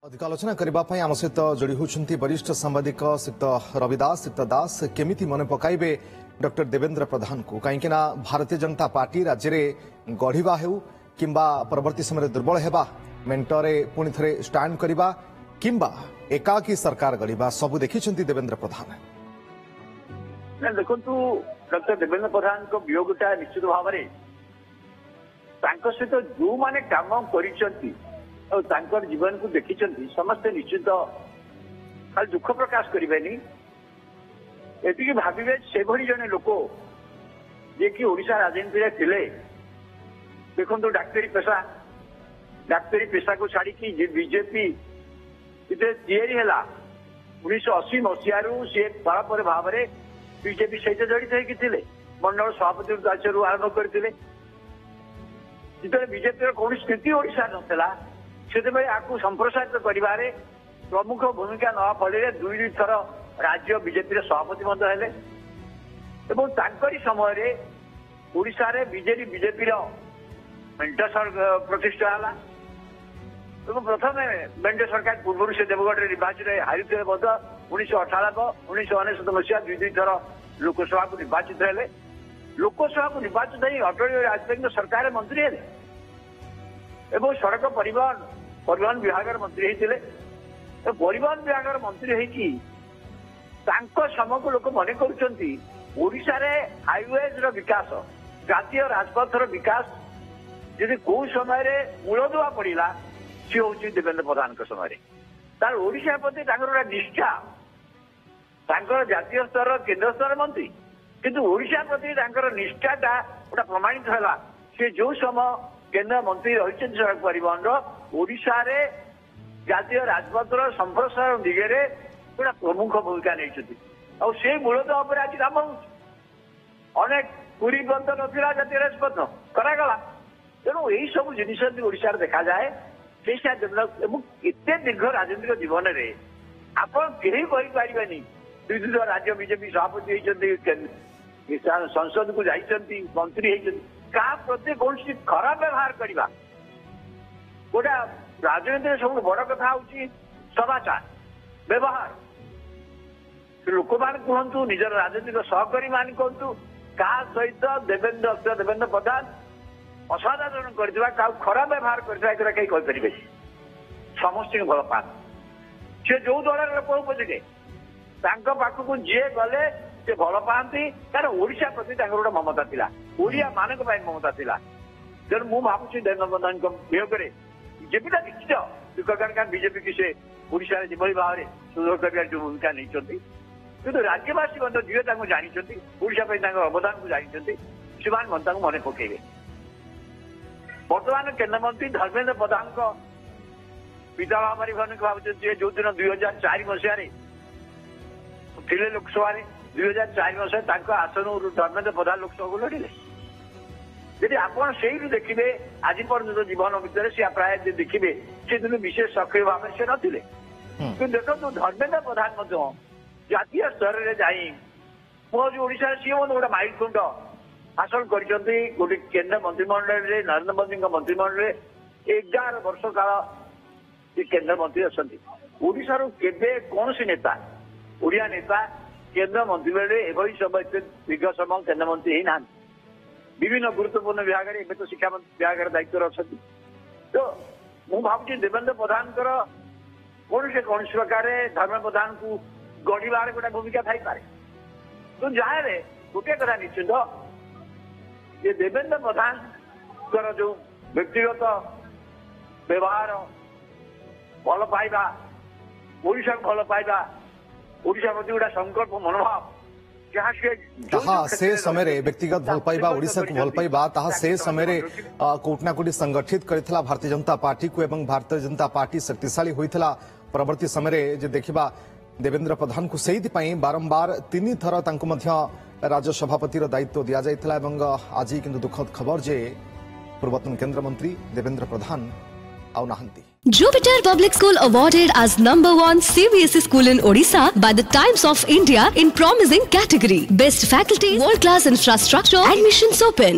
अधिक आलोचना करने आम सहित जोड़ी होती वरिष्ठ सांबादिक श्रीत रवि दास श्रीत दास केमिति मन पकाइबे डॉक्टर देवेंद्र प्रधान को कहीं भारतीय जनता पार्टी राज्य में गढ़ा हो किंबा परवर्ती समय दुर्बल होगा मेंटरे पुणी थे स्टाण करवा किंबा एकाकी सरकार गढ़ा सबू देखी देवेंद्र प्रधान। देखु डॉक्टर देवेंद्र प्रधान को वियोगटा निश्चित भाव में सहित जो मैंने काम कर जीवन को देखी समस्ते निश्चित खाली दुख प्रकाश करेनि ये भावे से भली जने लोक जे कि ओडिशा राजनीति थे देखो डाक्तरी पेशा को छाड़ी बीजेपी तैयारी है 1980 मसीह सी बराबर भाव में बीजेपी सहित जड़ित होते मंडल सभापति दायित्व आरंभ करते जिते बीजेपी कौन स्थिति ओडिशा नला से संप्रसारित कर प्रमुख भूमिका ना फल दुई थर राज्य बीजेपी सभापति हेले समय ओडिशा रे बीजेपी मेंट प्रतिष्ठा है प्रथम मेंट सरकार पूर्व से देवगढ़ निर्वाचन हारी थे 1998 1999 मसीहा दुई थर लोकसभा को निर्वाचित हेले लोकसभा को निर्वाचित अटल राजशेखर सरकार मंत्री हेले एवं सड़क परिवहन विभाग मंत्री होते परिवहन विभाग मंत्री होगी समय को लोक मन करा हाईवेज विकास जातीय राजपथर विकास यदि कौ समय मूलदुआ पड़ा सी हूँ देवेंद्र प्रधान समय तार ओडिशा प्रति निष्ठा जातीय स्तर केंद्र स्तर मंत्री किंतु ओडिशा प्रति निष्ठाटा गोटा प्रमाणित है सी जो समय केंद्र मंत्री रही सड़क परिवहन ओडिशा रे जातीय राजपथर संप्रसारण दिगरे गोटा प्रमुख भूमिका नहीं से मूलतः उपर आज काम अनेक पूरी बंद नाला जातीय राजपथ करागला तेणु यही सब जिन ओडिशा देखा जाए एते दीर्घ राजनीतिक जीवन में आपण कहीं दुई राज्य बीजेपी सभापति होती संसद को जाइए मंत्री होती क्या प्रति कौन खराब व्यवहार करवा गोटा राजनीति सब बड़ कथा हूँ सदाचार व्यवहार लोक मान कहतु निजर राजनीतिक सहकारी मान कहतु क्या सहित देवेंद्र प्रधान असाधारण कर खराब व्यवहार कर कहीं कहीपर समस्त भल पाते सी जो दल लोक हो पचे पाखक जी गले से भल पाती कारण ओडिशा प्रति गोटे ममता थिला ओडिया मान ममता थिला तेणु मु भावुँ देवेंद्र प्रधान वियोग बीजेपी निश्चित दुखकार बीजेपी की से ओडिशा जो भाव में सुदृढ़ कर भूमिका नहीं किंतु राज्यवासी जी जानी ओडिशा अवदान को जानी से मन पकेबे बर्तमान केन्द्रमंत्री धर्मेंद्र प्रधान को पिता भाव भावुँ जो दिन 2004 मसीह थे लोकसभा 2004 मसीह आसन धर्मेंद्र प्रधान लोकसभा को लड़े यदि आप देखिए आज पर्यटन जीवन भितर सी प्राय देखिए से दिन विशेष सक्रिय भाव से नथिले कि देखो धर्मेंद्र प्रधान जातीय स्तर में जाई जो ओडिशा सी गोटे माइलखुंड हासिल कर गोटे केन्द्र मंत्रिमंडल नरेंद्र मोदी मंत्रिमंडल 11 वर्ष काल केन्द्र मंत्री अच्छा ओडिशा कौन सी नेता ओडिया नेता केन्द्र मंत्रिमंडल एभली समय दीर्घ समय केन्द्र मंत्री ही ना विभिन्न गुरुत्वपूर्ण विभाग में तो शिक्षा विभाग दायित्व अच्छा तो मु भावुँ देवेंद्र प्रधान कौन से प्रकार धर्मेंद्र प्रधान को गढ़ार गोटे भूमिका थी पारे तो जहाँ गोटे कथा निश्चित ये देवेंद्र प्रधान जो व्यक्तिगत व्यवहार भल पाइबा ओडिशा को भल पाइबा ओडिशा प्रति गोटे संकल्प मनोभाव से समय व्यक्तिगत भल पाइबा ओडिशा को भल पाइबा से समय कोटना कोटी संगठित करथिला भारतीय जनता पार्टी को एवं भारतीय जनता पार्टी शक्तिशाली होइथिला परवर्ती समय जे देखिबा देवेंद्र प्रधान को से बारंबार 3 थर तांको मध्य राज्य सभापतिर दायित्व दिया जाइथिला एवं आज किंतु दुखद खबर जे पूर्वतन केंद्र मंत्री देवेंद्र प्रधान आउ नाहंती। Jupiter Public School awarded as #1 CBSE school in Odisha by the Times of India in promising category. Best faculty, world-class infrastructure, admissions open.